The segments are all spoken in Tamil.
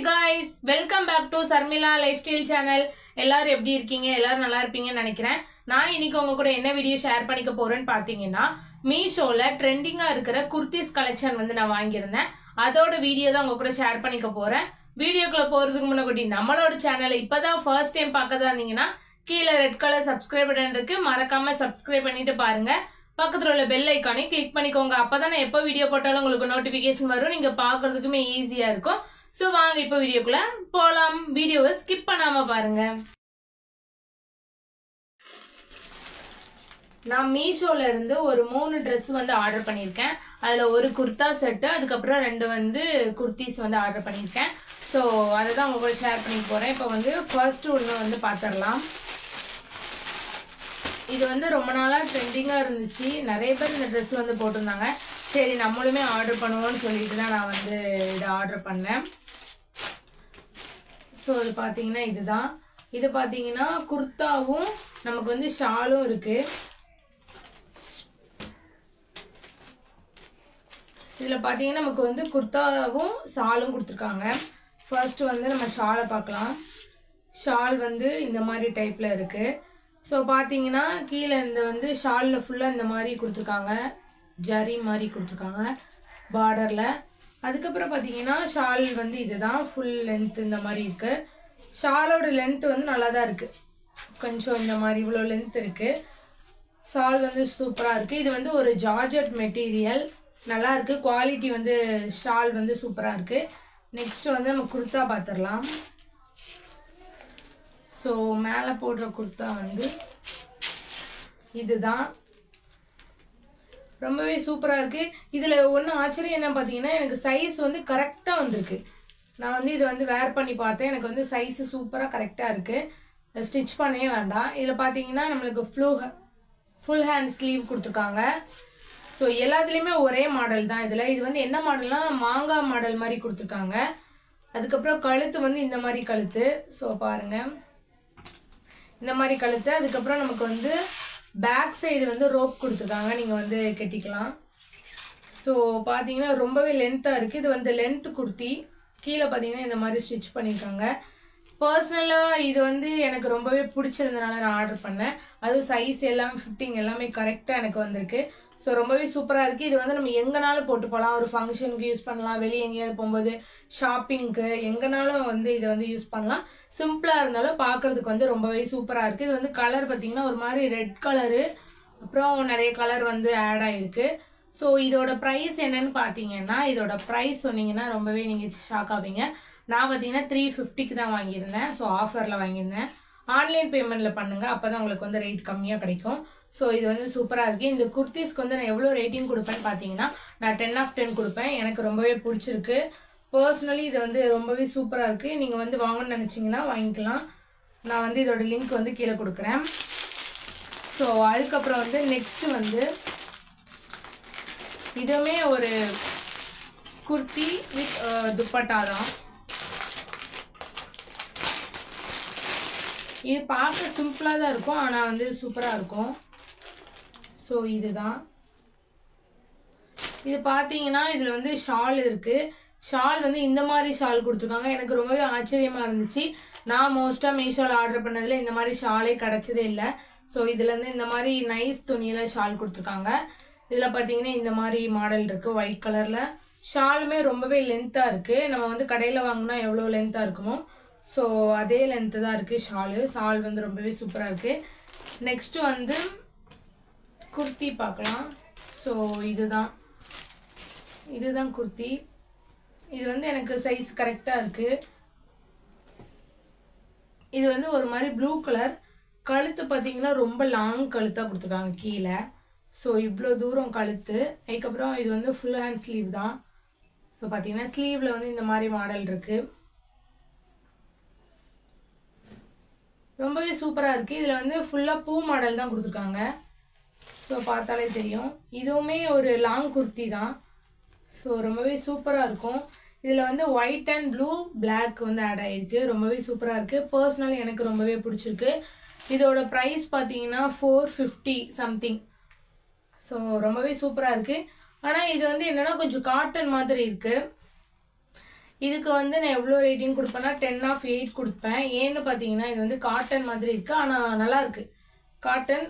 guys, welcome back to Sarmila Lifestyle channel. எல்லாரும் எப்படி இருக்கீங்க? எல்லாரும் நல்லா இருப்பீங்கன்னு நினைக்கிறேன். நான் இன்னைக்கு உங்க கூட என்ன வீடியோ ஷேர் பண்ணிக்க போறேன்னு பாத்தீங்கன்னா, மீஷோல ட்ரெண்டிங்கா இருக்கிற குர்த்திஸ் கலெக்ஷன் வந்து நான் வாங்கியிருந்தேன். அதோட வீடியோ தான் உங்க கூட ஷேர் பண்ணிக்க போறேன். வீடியோக்குள்ள போறதுக்கு முன்னாடி நம்மளோட சேனலை இப்பதான் ஃபர்ஸ்ட் டைம் பார்க்கதா இருந்தீங்கன்னா கீழே ரெட் கலர் சப்ஸ்கிரைப் பட்டன் இருக்கு, மறக்காம சப்ஸ்கிரைப் பண்ணிட்டு பாருங்க. பக்கத்துல உள்ள பெல் ஐக்கானை கிளிக் பண்ணிக்கோங்க. அப்பதான் எப்ப வீடியோ போட்டாலும் உங்களுக்கு நோட்டிபிகேஷன் வரும், நீங்க பாக்குறதுக்குமே ஈஸியா இருக்கும். சோ வாங்க இப்ப வீடியோக்குள்ள போலாம். வீடியோவை ஸ்கிப் பண்ணாம பாருங்க. நான் மீஷோல இருந்து ஒரு 3 ட்ரெஸ் வந்து ஆர்டர் பண்ணிருக்கேன். அதுல ஒரு குர்தா செட்டு, அதுக்கப்புறம் 2 வந்து குர்த்திஸ் வந்து ஆர்டர் பண்ணிருக்கேன். சோ அததான் உங்க கூட ஷேர் பண்ணி போறேன். இப்ப வந்து ஃபர்ஸ்ட் ஒண்ணு வந்து பாத்திரலாம். இது வந்து ரொம்ப நாளா ட்ரெண்டிங்கா இருந்துச்சு. நிறைய பேர் இந்த ட்ரெஸ் வந்து போட்டிருந்தாங்க. சரி நம்மளுமே ஆர்டர் பண்ணுவோம்னு சொல்லிட்டு தான் நான் வந்து இதை ஆர்டர் பண்ணேன். ஸோ இது பார்த்தீங்கன்னா இதுதான். இது பார்த்தீங்கன்னா குர்தாவும் நமக்கு வந்து ஷாலும் இருக்கு. இதில் பார்த்தீங்கன்னா நமக்கு வந்து குர்தாவும் ஷாலும் கொடுத்துருக்காங்க. ஃபர்ஸ்ட் வந்து நம்ம ஷாலை பார்க்கலாம். ஷால் வந்து இந்த மாதிரி டைப்ல இருக்கு. ஸோ பார்த்தீங்கன்னா கீழே இந்த வந்து ஷாலில் ஃபுல்லாக இந்த மாதிரி கொடுத்துருக்காங்க, ஜரி மாதிரி கொடுத்துருக்காங்க பார்டரில். அதுக்கப்புறம் பார்த்தீங்கன்னா ஷால் வந்து இதுதான் ஃபுல் லென்த் இந்த மாதிரி இருக்கு. ஷாலோட லென்த் வந்து நல்லா தான் இருக்கு, கொஞ்சம் இந்த மாதிரி இவ்வளோ லென்த் இருக்கு. ஷால் வந்து சூப்பராக இருக்கு. இது வந்து ஒரு ஜார்ஜெட் மெட்டீரியல், நல்லா இருக்கு. குவாலிட்டி வந்து ஷால் வந்து சூப்பராக இருக்கு. நெக்ஸ்ட் வந்து நம்ம குர்தா பார்த்துடலாம். ஸோ மேலே போடுற குர்தா வந்து இதுதான், ரொம்பவே சூப்பராக இருக்கு. இதில் ஒன்றும் ஆச்சரியம் என்ன பார்த்தீங்கன்னா, எனக்கு சைஸ் வந்து கரெக்டாக வந்திருக்கு. நான் வந்து இதை வந்து வேர் பண்ணி பார்த்தேன், எனக்கு வந்து சைஸு சூப்பராக கரெக்டாக இருக்கு. ஸ்டிச் பண்ணவே வேண்டாம். இதில் பார்த்தீங்கன்னா நம்மளுக்கு ஃபுல் ஹேண்ட் ஸ்லீவ் கொடுத்துருக்காங்க. ஸோ எல்லாத்துலேயுமே ஒரே மாடல் தான். இதில் இது வந்து என்ன மாடல்னா மாங்காய் மாடல் மாதிரி கொடுத்துருக்காங்க. அதுக்கப்புறம் கழுத்து வந்து இந்த மாதிரி கழுத்து. ஸோ பாருங்க இந்த மாதிரி கழுத்து. அதுக்கப்புறம் நமக்கு வந்து பேக் சைடு வந்து ரோப் கொடுத்துருக்காங்க, நீங்கள் வந்து கட்டிக்கலாம். ஸோ பார்த்தீங்கன்னா ரொம்பவே லென்த்தாக இருக்குது. இது வந்து லென்த் குர்த்தி. கீழே பார்த்தீங்கன்னா இந்த மாதிரி ஸ்டிச் பண்ணியிருக்காங்க. பர்சனலாக இது வந்து எனக்கு ரொம்பவே பிடிச்சிருந்தனால நான் ஆர்டர் பண்ணேன். அதுவும் சைஸ் எல்லாமே ஃபிட்டிங் எல்லாமே கரெக்டாக எனக்கு வந்திருக்கு. ஸோ ரொம்பவே சூப்பராக இருக்குது. இது வந்து நம்ம எங்கேனாலும் போட்டு போகலாம். ஒரு ஃபங்க்ஷனுக்கு யூஸ் பண்ணலாம், வெளியே எங்கேயாவது போகும்போது ஷாப்பிங்க்கு எங்கேனாலும் வந்து இதை வந்து யூஸ் பண்ணலாம். சிம்பிளாக இருந்தாலும் பார்க்குறதுக்கு வந்து ரொம்பவே சூப்பராக இருக்குது. இது வந்து கலர் பார்த்தீங்கன்னா ஒரு மாதிரி ரெட் கலரு, அப்புறம் நிறைய கலர் வந்து ஆட் ஆகிருக்கு. ஸோ இதோட ப்ரைஸ் என்னன்னு பார்த்தீங்கன்னா, இதோட ப்ரைஸ் சொன்னீங்கன்னா ரொம்பவே நீங்கள் ஷாக் ஆவீங்க. நான் பார்த்தீங்கன்னா 350க்கு தான் வாங்கியிருந்தேன். ஸோ ஆஃபரில் வாங்கியிருந்தேன். ஆன்லைன் பேமெண்ட்டில் பண்ணுங்கள், அப்போ தான் உங்களுக்கு வந்து ரேட் கம்மியாக கிடைக்கும். ஸோ இது வந்து சூப்பராக இருக்குது. இந்த குர்த்திஸ்க்கு வந்து நான் எவ்வளோ ரேட்டிங் கொடுப்பேன்னு பார்த்தீங்கன்னா, நான் 10 of 10 கொடுப்பேன். எனக்கு ரொம்பவே பிடிச்சிருக்கு. பர்சனலி இது வந்து ரொம்பவே சூப்பராக இருக்குது. நீங்கள் வந்து வாங்கணும்னு நினச்சிங்கன்னா வாங்கிக்கலாம். நான் வந்து இதோட லிங்க் வந்து கீழே கொடுக்குறேன். ஸோ அதுக்கப்புறம் வந்து நெக்ஸ்ட் வந்து இதுவுமே ஒரு குர்த்தி வித் துப்பட்டா தான். இது பார்க்க சிம்பிளாக தான் இருக்கும், ஆனால் வந்து சூப்பராக இருக்கும். ஸோ இதுதான். இது பார்த்தீங்கன்னா இதில் வந்து ஷால் இருக்கு. ஷால் வந்து இந்த மாதிரி ஷால் கொடுத்துருக்காங்க. எனக்கு ரொம்பவே ஆச்சரியமாக இருந்துச்சு. நான் மோஸ்ட்டாக மீஷோவில் ஆர்டர் பண்ணதில் இந்த மாதிரி ஷாலே கிடச்சதே இல்லை. ஸோ இதில் வந்து இந்த மாதிரி நைஸ் துணியில் ஷால் கொடுத்துருக்காங்க. இதில் பார்த்தீங்கன்னா இந்த மாதிரி மாடல் இருக்குது ஒயிட் கலரில். ஷாலுமே ரொம்பவே லென்த்தாக இருக்குது. நம்ம வந்து கடையில் வாங்கினா எவ்வளோ லென்த்தாக இருக்குமோ ஸோ அதே லென்த்து தான் இருக்குது ஷாலு. ஷால் வந்து ரொம்பவே சூப்பராக இருக்குது. நெக்ஸ்ட்டு வந்து குர்த்தி பார்க்கலாம். ஸோ இதுதான் குர்த்தி. இது வந்து எனக்கு சைஸ் கரெக்டாக இருக்குது. இது வந்து ஒரு மாதிரி ப்ளூ கலர். கழுத்து பார்த்தீங்கன்னா ரொம்ப லாங் கழுத்தாக கொடுத்துருக்காங்க கீழே. ஸோ இவ்வளோ தூரம் கழுத்து. அதுக்கப்புறம் இது வந்து ஃபுல் ஹேண்ட் ஸ்லீவ் தான். ஸோ பார்த்தீங்கன்னா ஸ்லீவில் வந்து இந்த மாதிரி மாடல் இருக்குது. ரொம்பவே சூப்பராக இருக்குது. இதில் வந்து ஃபுல்லாக பூ மாடல் தான் கொடுத்துருக்காங்க. ஸோ பார்த்தாலே தெரியும். இதுவுமே ஒரு லாங் குர்த்தி தான். ஸோ ரொம்பவே சூப்பராக இருக்கும். இதில் வந்து ஒயிட் அண்ட் ப்ளூ பிளாக் வந்து ஆட் ஆகிருக்கு. ரொம்பவே சூப்பராக இருக்குது. பர்சனலி எனக்கு ரொம்பவே பிடிச்சிருக்கு. இதோட ப்ரைஸ் பார்த்தீங்கன்னா 450 சம்திங். ஸோ ரொம்பவே சூப்பராக இருக்குது. ஆனால் இது வந்து என்னென்னா கொஞ்சம் காட்டன் மாதிரி இருக்குது. இதுக்கு வந்து நான் எவ்வளோ ரேட்டிங் கொடுப்பேன்னா 10/8 கொடுப்பேன். ஏன்னு பார்த்தீங்கன்னா இது வந்து காட்டன் மாதிரி இருக்குது, ஆனால் நல்லா இருக்கு காட்டன்.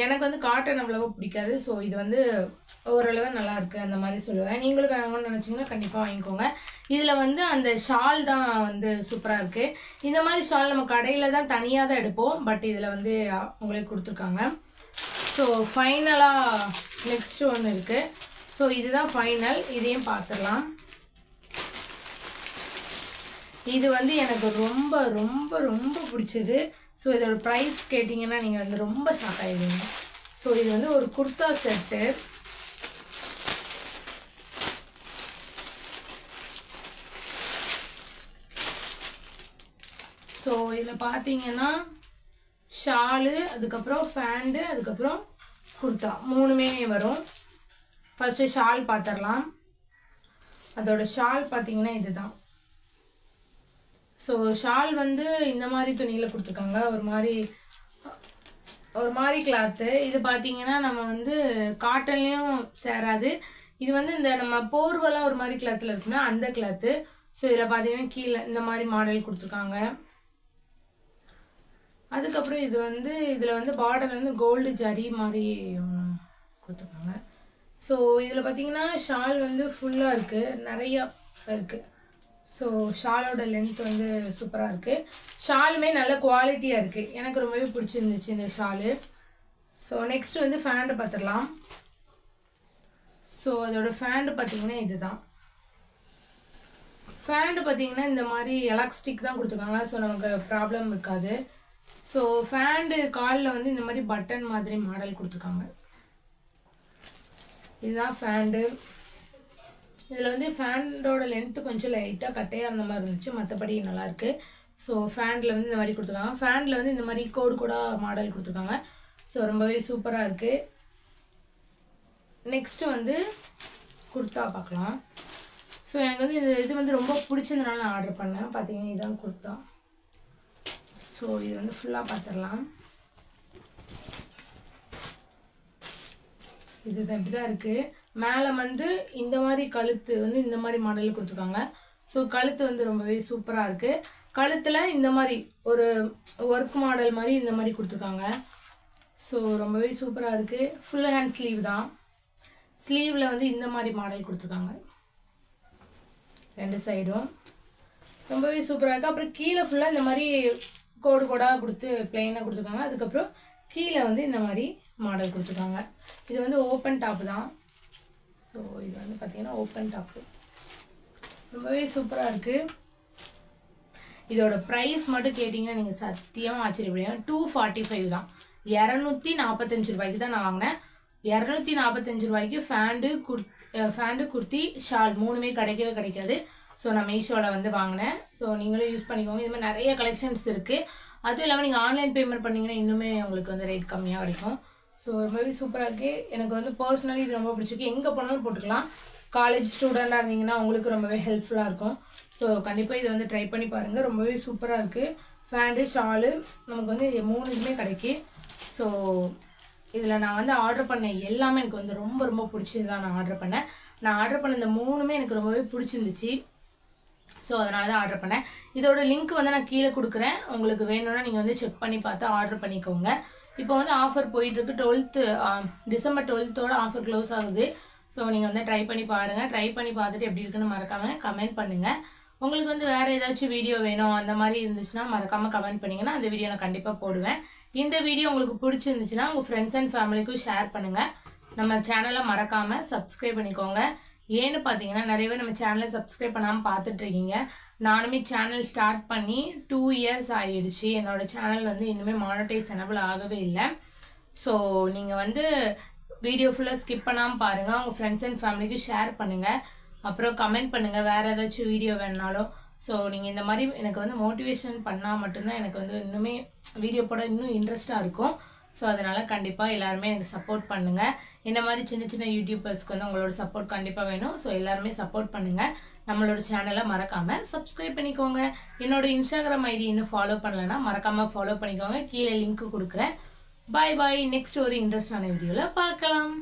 எனக்கு வந்து காட்டன் அவ்வளவா பிடிக்காது. ஸோ இது வந்து ஓரளவு நல்லா இருக்கு அந்த மாதிரி சொல்லுவேன். நீங்களும் வாங்கணும்னு நினச்சிங்கன்னா கண்டிப்பாக வாங்கிக்கோங்க. இதில் வந்து அந்த ஷால் தான் வந்து சூப்பராக இருக்கு. இந்த மாதிரி ஷால் நம்ம கடையில் தான் தனியாக தான் எடுப்போம், பட் இதில் வந்து உங்களுக்கு கொடுத்துருக்காங்க. ஸோ ஃபைனலாக நெக்ஸ்ட் ஒன்று இருக்கு. ஸோ இதுதான் ஃபைனல், இதையும் பார்த்துடலாம். இது வந்து எனக்கு ரொம்ப ரொம்ப ரொம்ப பிடிச்சது. ஸோ இதோட ப்ரைஸ் கேட்டிங்கன்னா நீங்கள் வந்து ரொம்ப ஷாக் ஆகிடுவீங்க. ஸோ இது வந்து ஒரு குர்தா செட்டு. ஸோ இதில் பார்த்தீங்கன்னா ஷாலு, அதுக்கப்புறம் ஃபேண்டு, அதுக்கப்புறம் குர்தா மூணுமே வரும். ஃபர்ஸ்ட் ஷால் பார்த்துடலாம். அதோட ஷால் பார்த்தீங்கன்னா இதுதான். ஸோ ஷால் வந்து இந்த மாதிரி துணியில் கொடுத்துருக்காங்க, ஒரு மாதிரி கிளாத்து. இது பார்த்தீங்கன்னா நம்ம வந்து காட்டன்லேயும் சேராது. இது வந்து இந்த நம்ம போர்வெல்லாம் ஒரு மாதிரி கிளாத்தில் இருக்குன்னா அந்த கிளாத்து. ஸோ இதில் பார்த்தீங்கன்னா கீழே இந்த மாதிரி மாடல் கொடுத்துருக்காங்க. அதுக்கப்புறம் இது வந்து இதில் வந்து பார்டர் வந்து கோல்டு ஜரி மாதிரி கொடுத்துருக்காங்க. ஸோ இதில் பார்த்தீங்கன்னா ஷால் வந்து ஃபுல்லாக இருக்குது, நிறையா இருக்குது. ஸோ ஷாலோட லென்த் வந்து சூப்பராக இருக்குது. ஷாலுமே நல்ல குவாலிட்டியாக இருக்குது, எனக்கு ரொம்பவே பிடிச்சிருந்துச்சு இந்த ஷாலு. ஸோ நெக்ஸ்ட் வந்து ஃபேண்டு பார்த்துடலாம். ஸோ அதோட ஃபேண்டு பார்த்தீங்கன்னா இதுதான். ஃபேண்டு பார்த்தீங்கன்னா இந்த மாதிரி எலாஸ்டிக் தான் கொடுத்துருக்காங்க. ஸோ நமக்கு ப்ராப்ளம் இருக்காது. ஸோ ஃபேண்டு காலில் வந்து இந்த மாதிரி பட்டன் மாதிரி மாடல் கொடுத்துருக்காங்க. இதுதான் ஃபேண்டு. இதில் வந்து ஃபேண்டோட லென்த்து கொஞ்சம் லைட்டாக கட்டையாக இருந்த மாதிரி இருந்துச்சு, மற்றபடி நல்லாயிருக்கு. ஸோ ஃபேண்டில் வந்து இந்த மாதிரி கொடுத்துருக்காங்க. ஃபேண்டில் வந்து இந்த மாதிரி கோடு மாடல் கொடுத்துருக்காங்க. ஸோ ரொம்பவே சூப்பராக இருக்குது. நெக்ஸ்ட்டு வந்து குர்தா பார்க்கலாம். ஸோ எனக்கு வந்து இது வந்து ரொம்ப பிடிச்சதுனால நான் ஆர்டர் பண்ணேன். பார்த்தீங்கன்னா இதுதான் குர்தா. ஸோ இது வந்து ஃபுல்லாக பார்த்துடலாம். இதுதான் இப்படி தான் இருக்குது. மேலே வந்து இந்த மாதிரி கழுத்து வந்து இந்த மாதிரி மாடல் கொடுத்துருக்காங்க. ஸோ கழுத்து வந்து ரொம்பவே சூப்பராக இருக்குது. கழுத்தில் இந்த மாதிரி ஒரு ஒர்க் மாடல் மாதிரி இந்த மாதிரி கொடுத்துருக்காங்க. ஸோ ரொம்பவே சூப்பராக இருக்குது. ஃபுல் ஹேண்ட் ஸ்லீவ் தான். ஸ்லீவில் வந்து இந்த மாதிரி மாடல் கொடுத்துருக்காங்க ரெண்டு சைடும். ரொம்பவே சூப்பராக இருக்குது. அப்புறம் கீழே ஃபுல்லாக இந்த மாதிரி கோடாக கொடுத்து பிளெயினாக கொடுத்துருக்காங்க. அதுக்கப்புறம் கீழே வந்து இந்த மாதிரி மாடல் கொடுத்துருக்காங்க. இது வந்து ஓப்பன் டாப் தான். ஸோ இது வந்து பார்த்தீங்கன்னா ஓப்பன் டாப்பு, ரொம்பவே சூப்பராக இருக்குது. இதோட ப்ரைஸ் மட்டும் கேட்டிங்கன்னா நீங்கள் சத்தியமாக ஆச்சரியப்படுவீங்க. 245 தான். 245 ரூபாய்க்கு தான் நான் வாங்கினேன். 245 ரூபாய்க்கு ஃபேண்டு குர்த்தி ஷால் மூணுமே கிடைக்காது. ஸோ நான் மீஷோவில் வந்து வாங்கினேன். ஸோ நீங்களும் யூஸ் பண்ணிக்கோங்க. இது மாதிரி நிறைய கலெக்ஷன்ஸ் இருக்குது. அதுவும் இல்லாமல் நீங்கள் ஆன்லைன் பேமெண்ட் பண்ணிங்கன்னா இன்னுமே உங்களுக்கு வந்து ரேட் கம்மியாக கிடைக்கும். ஸோ ரொம்பவே சூப்பராக இருக்குது. எனக்கு வந்து பர்சனலி இது ரொம்ப பிடிச்சிருக்கு. எங்கே போனாலும் போட்டுக்கலாம். காலேஜ் ஸ்டூடெண்டாக இருந்தீங்கன்னா உங்களுக்கு ரொம்பவே ஹெல்ப்ஃபுல்லாக இருக்கும். ஸோ கண்டிப்பாக இதை வந்து ட்ரை பண்ணி பாருங்கள். ரொம்பவே சூப்பராக இருக்குது. ஃபேண்டு ஷாலு நமக்கு வந்து 3 இதுமே கிடைக்கும். ஸோ இதில் நான் வந்து ஆர்டர் பண்ண எல்லாமே எனக்கு வந்து ரொம்ப ரொம்ப பிடிச்சது தான் நான் ஆர்டர் பண்ணேன். நான் ஆர்டர் பண்ண இந்த 3மே எனக்கு ரொம்பவே பிடிச்சிருந்துச்சு. ஸோ அதனால தான் ஆர்டர் பண்ணேன். இதோட லிங்க் வந்து நான் கீழே கொடுக்குறேன். உங்களுக்கு வேணும்னா நீங்கள் வந்து செக் பண்ணி பார்த்து ஆர்டர் பண்ணிக்கோங்க. இப்போ வந்து ஆஃபர் போயிட்டுருக்கு. டிசம்பர் 12th ஆஃபர் க்ளோஸ் ஆகுது. ஸோ நீங்கள் வந்து ட்ரை பண்ணி பாருங்கள். ட்ரை பண்ணி பார்த்துட்டு எப்படி இருக்குன்னு மறக்காமல் கமெண்ட் பண்ணுங்கள். உங்களுக்கு வந்து வேறு ஏதாச்சும் வீடியோ வேணும் அந்த மாதிரி இருந்துச்சுன்னா மறக்காமல் கமெண்ட் பண்ணிங்கன்னா அந்த வீடியோ நான் கண்டிப்பாக போடுவேன். இந்த வீடியோ உங்களுக்கு பிடிச்சிருந்துச்சுன்னா உங்கள் ஃப்ரெண்ட்ஸ் அண்ட் ஃபேமிலிக்கும் ஷேர் பண்ணுங்கள். நம்ம சேனலை மறக்காமல் சப்ஸ்கிரைப் பண்ணிக்கோங்க. ஏன்னு பார்த்தீங்கன்னா நிறைய பேர் நம்ம சேனலை சப்ஸ்கிரைப் பண்ணாமல் பார்த்துட்டு இருக்கீங்க. நானுமே சேனல் ஸ்டார்ட் பண்ணி 2 years ஆகிடுச்சு. என்னோட சேனல் வந்து இன்னுமே மானிட்டைஸ் எனபிள் ஆகவே இல்லை. ஸோ நீங்கள் வந்து வீடியோ ஃபுல்லாக ஸ்கிப் பண்ணாமல் பாருங்கள். உங்கள் ஃப்ரெண்ட்ஸ் அண்ட் ஃபேமிலிக்கு ஷேர் பண்ணுங்கள். அப்புறம் கமெண்ட் பண்ணுங்கள் வேறு ஏதாச்சும் வீடியோ வேணுனாலும். ஸோ நீங்கள் இந்த மாதிரி எனக்கு வந்து மோட்டிவேஷன் பண்ணால் மட்டும்தான் எனக்கு வந்து இன்னுமே வீடியோ போட இன்னும் இன்ட்ரெஸ்டாக இருக்கும். ஸோ அதனால் கண்டிப்பாக எல்லாருமே எனக்கு சப்போர்ட் பண்ணுங்கள். இந்த மாதிரி சின்ன சின்ன யூடியூபர்ஸ்க்கு வந்து உங்களோட சப்போர்ட் கண்டிப்பாக வேணும். ஸோ எல்லாருமே சப்போர்ட் பண்ணுங்கள். நம்மளோட சேனலை மறக்காமல் சப்ஸ்கிரைப் பண்ணிக்கோங்க. என்னோட இன்ஸ்டாகிராம் ஐடி இன்னும் ஃபாலோ பண்ணலைன்னா மறக்காமல் ஃபாலோ பண்ணிக்கோங்க. கீழே லிங்க் கொடுக்குறேன். பாய் பாய். நெக்ஸ்ட் ஒரு இன்ட்ரெஸ்டான வீடியோவில் பார்க்கலாம்.